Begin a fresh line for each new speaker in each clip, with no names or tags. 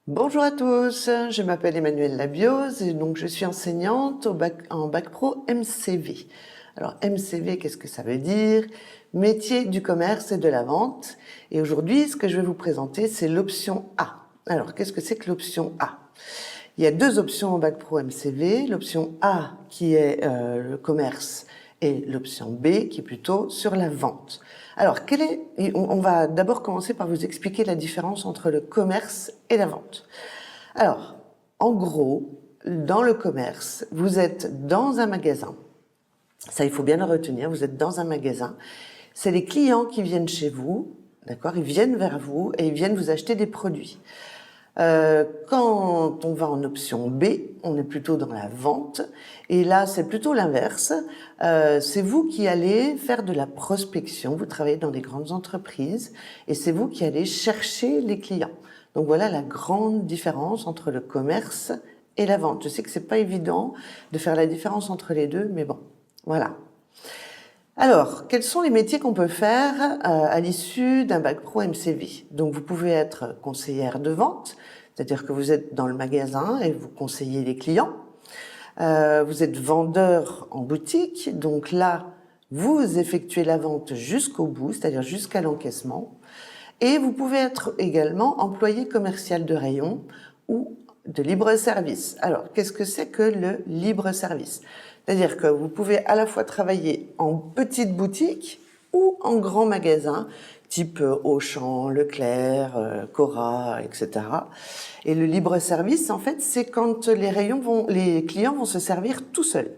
Bonjour à tous, je m'appelle Emmanuelle Labioz et donc je suis enseignante en bac pro MCV. Alors MCV, qu'est-ce que ça veut dire? Métier du commerce et de la vente. Et aujourd'hui, ce que je vais vous présenter, c'est l'option A. Alors, qu'est-ce que c'est que l'option A? Il y a deux options en bac pro MCV. L'option A qui est le commerce et l'option B qui est plutôt sur la vente. Alors, on va d'abord commencer par vous expliquer la différence entre le commerce et la vente. Alors, en gros, dans le commerce, vous êtes dans un magasin. Ça, il faut bien le retenir. Vous êtes dans un magasin. C'est les clients qui viennent chez vous, d'accord? Ils viennent vers vous et ils viennent vous acheter des produits. Quand on va en option B, on est plutôt dans la vente. Et là, c'est plutôt l'inverse. C'est vous qui allez faire de la prospection. Vous travaillez dans des grandes entreprises et c'est vous qui allez chercher les clients. Donc voilà la grande différence entre le commerce et la vente. Je sais que c'est pas évident de faire la différence entre les deux, mais bon, voilà. Alors, quels sont les métiers qu'on peut faire à l'issue d'un bac pro MCV? Donc, vous pouvez être conseillère de vente, c'est-à-dire que vous êtes dans le magasin et vous conseillez les clients. Vous êtes vendeur en boutique, donc là, vous effectuez la vente jusqu'au bout, c'est-à-dire jusqu'à l'encaissement. Et vous pouvez être également employé commercial de rayon ou de libre service. Alors, qu'est-ce que c'est que le libre service? C'est-à-dire que vous pouvez à la fois travailler en petite boutique ou en grand magasin, type Auchan, Leclerc, Cora, etc. Et le libre service, en fait, c'est quand les clients vont se servir tout seuls.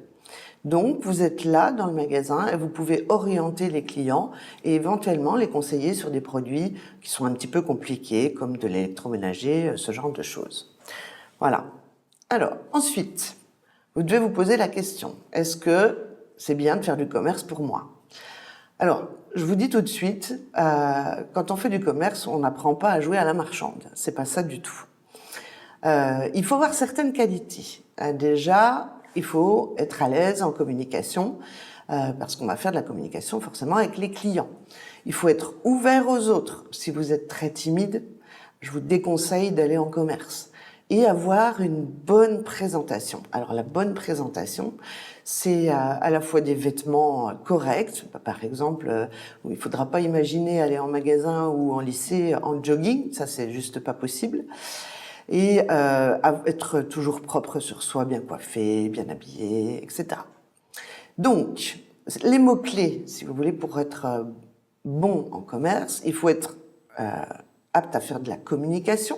Donc, vous êtes là dans le magasin et vous pouvez orienter les clients et éventuellement les conseiller sur des produits qui sont un petit peu compliqués, comme de l'électroménager, ce genre de choses. Voilà. Alors, ensuite, vous devez vous poser la question, est-ce que c'est bien de faire du commerce pour moi? Alors, je vous dis tout de suite, quand on fait du commerce, on n'apprend pas à jouer à la marchande. C'est pas ça du tout. Il faut avoir certaines qualités. Déjà, il faut être à l'aise en communication, parce qu'on va faire de la communication forcément avec les clients. Il faut être ouvert aux autres. Si vous êtes très timide, je vous déconseille d'aller en commerce. Et avoir une bonne présentation. Alors la bonne présentation, c'est à la fois des vêtements corrects. Par exemple, il ne faudra pas imaginer aller en magasin ou en lycée en jogging, ça c'est juste pas possible. Et être toujours propre sur soi, bien coiffé, bien habillé, etc. Donc, les mots-clés, si vous voulez, pour être bon en commerce, il faut être apte à faire de la communication.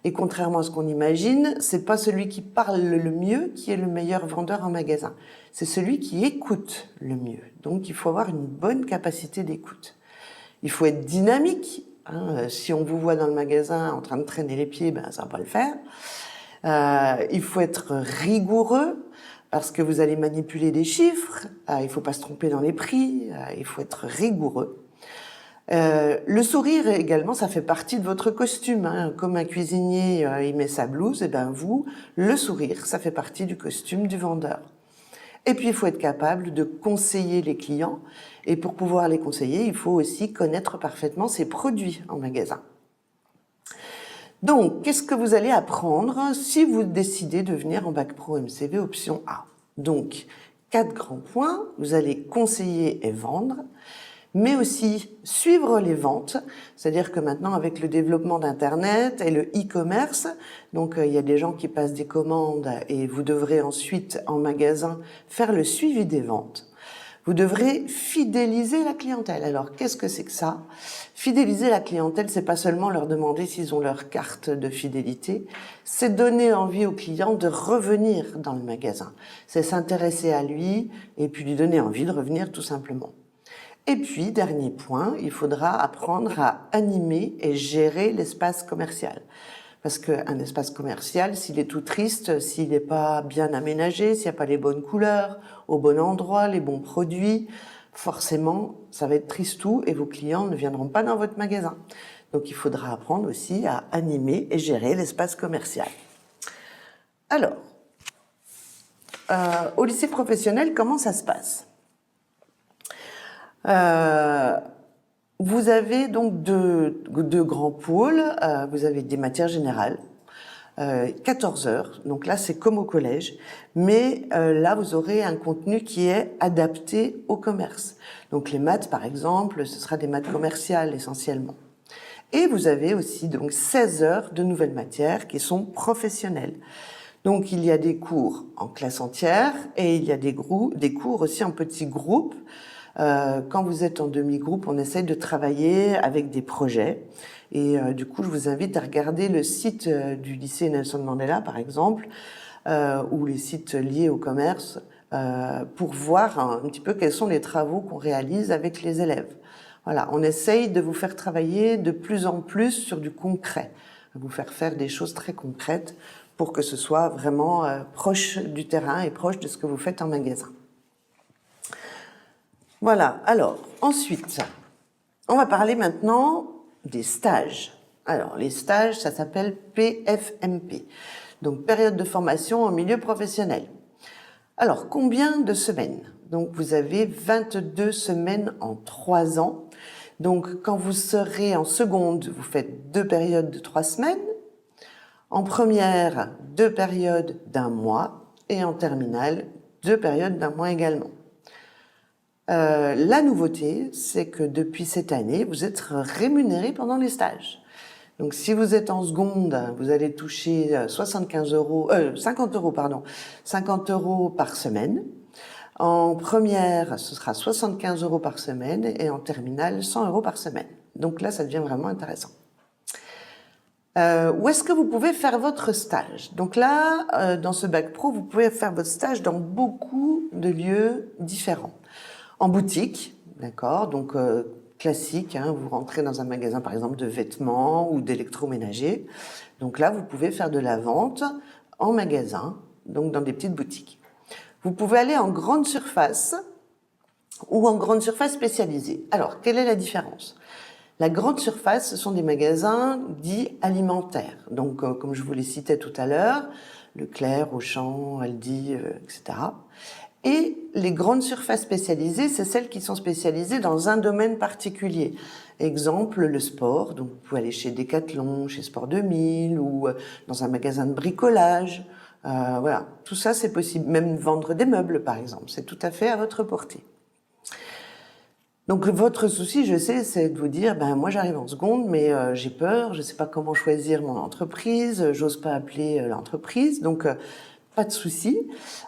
Et contrairement à ce qu'on imagine, c'est pas celui qui parle le mieux qui est le meilleur vendeur en magasin. C'est celui qui écoute le mieux. Donc, il faut avoir une bonne capacité d'écoute. Il faut être dynamique. Si on vous voit dans le magasin en train de traîner les pieds, ben ça va pas le faire. Il faut être rigoureux parce que vous allez manipuler des chiffres. Il faut pas se tromper dans les prix. Il faut être rigoureux. Le sourire également, ça fait partie de votre costume. Comme un cuisinier, il met sa blouse, et ben vous, le sourire, ça fait partie du costume du vendeur. Et puis, il faut être capable de conseiller les clients. Et pour pouvoir les conseiller, il faut aussi connaître parfaitement ses produits en magasin. Donc, qu'est-ce que vous allez apprendre si vous décidez de venir en bac pro MCV option A? Donc, 4 grands points. Vous allez conseiller et vendre, mais aussi suivre les ventes. C'est-à-dire que maintenant, avec le développement d'Internet et le e-commerce, donc il y a des gens qui passent des commandes et vous devrez ensuite, en magasin, faire le suivi des ventes. Vous devrez fidéliser la clientèle. Alors, qu'est-ce que c'est que ça? Fidéliser la clientèle, c'est pas seulement leur demander s'ils ont leur carte de fidélité, c'est donner envie aux clients de revenir dans le magasin. C'est s'intéresser à lui et puis lui donner envie de revenir tout simplement. Et puis, dernier point, il faudra apprendre à animer et gérer l'espace commercial. Parce qu'un espace commercial, s'il est tout triste, s'il n'est pas bien aménagé, s'il n'y a pas les bonnes couleurs, au bon endroit, les bons produits, forcément, ça va être tristou et vos clients ne viendront pas dans votre magasin. Donc, il faudra apprendre aussi à animer et gérer l'espace commercial. Alors, au lycée professionnel, comment ça se passe? Vous avez donc deux grands pôles. Vous avez des matières générales, 14 heures. Donc là, c'est comme au collège. Mais là, vous aurez un contenu qui est adapté au commerce. Donc les maths, par exemple, ce sera des maths commerciales essentiellement. Et vous avez aussi donc 16 heures de nouvelles matières qui sont professionnelles. Donc il y a des cours en classe entière et il y a des cours aussi en petits groupes. Quand vous êtes en demi-groupe, on essaye de travailler avec des projets. Et du coup, je vous invite à regarder le site du lycée Nelson Mandela, par exemple, ou les sites liés au commerce, pour voir un petit peu quels sont les travaux qu'on réalise avec les élèves. Voilà, on essaye de vous faire travailler de plus en plus sur du concret, vous faire des choses très concrètes pour que ce soit vraiment proche du terrain et proche de ce que vous faites en magasin. Voilà, alors ensuite, on va parler maintenant des stages. Alors les stages, ça s'appelle PFMP, donc période de formation en milieu professionnel. Alors combien de semaines? Donc vous avez 22 semaines en 3 ans. Donc, quand vous serez en seconde, vous faites 2 périodes de 3 semaines. En première, 2 périodes d'1 mois. Et en terminale, 2 périodes d'1 mois également. La nouveauté, c'est que depuis cette année, vous êtes rémunéré pendant les stages. Donc, si vous êtes en seconde, vous allez toucher 50 € par semaine. En première, ce sera 75 € par semaine et en terminale, 100 € par semaine. Donc là, ça devient vraiment intéressant. Où est-ce que vous pouvez faire votre stage? Donc là, dans ce bac pro, vous pouvez faire votre stage dans beaucoup de lieux différents. En boutique, d'accord, donc classique, hein, vous rentrez dans un magasin par exemple de vêtements ou d'électroménager. Donc là, vous pouvez faire de la vente en magasin, donc dans des petites boutiques. Vous pouvez aller en grande surface ou en grande surface spécialisée. Alors, quelle est la différence? La grande surface, ce sont des magasins dits alimentaires. Donc, comme je vous les citais tout à l'heure, Leclerc, Auchan, Aldi, etc. Et les grandes surfaces spécialisées, c'est celles qui sont spécialisées dans un domaine particulier. Exemple, le sport. Donc, vous pouvez aller chez Decathlon, chez Sport 2000 ou dans un magasin de bricolage. Voilà, tout ça c'est possible. Même vendre des meubles par exemple, c'est tout à fait à votre portée. Donc votre souci, je sais, c'est de vous dire, ben moi j'arrive en seconde, mais j'ai peur, je sais pas comment choisir mon entreprise, j'ose pas appeler l'entreprise, donc pas de souci.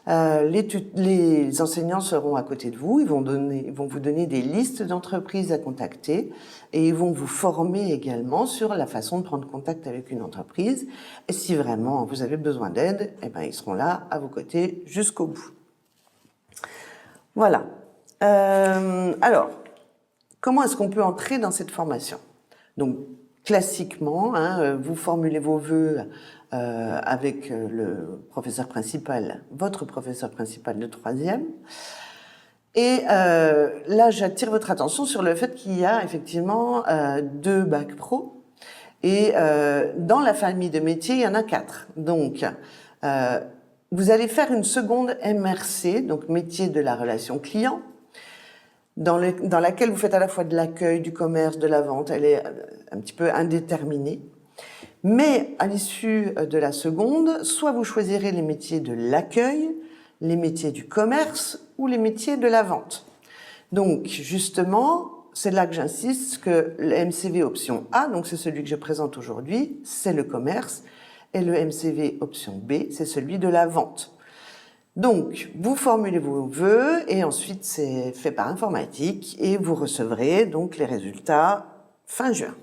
Les enseignants seront à côté de vous, ils vont vous donner des listes d'entreprises à contacter et ils vont vous former également sur la façon de prendre contact avec une entreprise. Et si vraiment vous avez besoin d'aide, eh ben ils seront là à vos côtés jusqu'au bout. Voilà. Alors, comment est-ce qu'on peut entrer dans cette formation? Donc, classiquement, hein, vous formulez vos vœux avec le professeur principal, votre professeur principal de 3e. Et là, j'attire votre attention sur le fait qu'il y a effectivement 2 bacs pro. Et dans la famille de métiers, il y en a 4. Donc, vous allez faire une seconde MRC, donc métier de la relation client, dans laquelle vous faites à la fois de l'accueil, du commerce, de la vente. Elle est un petit peu indéterminée. Mais à l'issue de la seconde, soit vous choisirez les métiers de l'accueil, les métiers du commerce ou les métiers de la vente. Donc, justement, c'est là que j'insiste que le MCV option A, donc c'est celui que je présente aujourd'hui, c'est le commerce, et le MCV option B, c'est celui de la vente. Donc, vous formulez vos vœux et ensuite c'est fait par informatique et vous recevrez donc les résultats fin juin.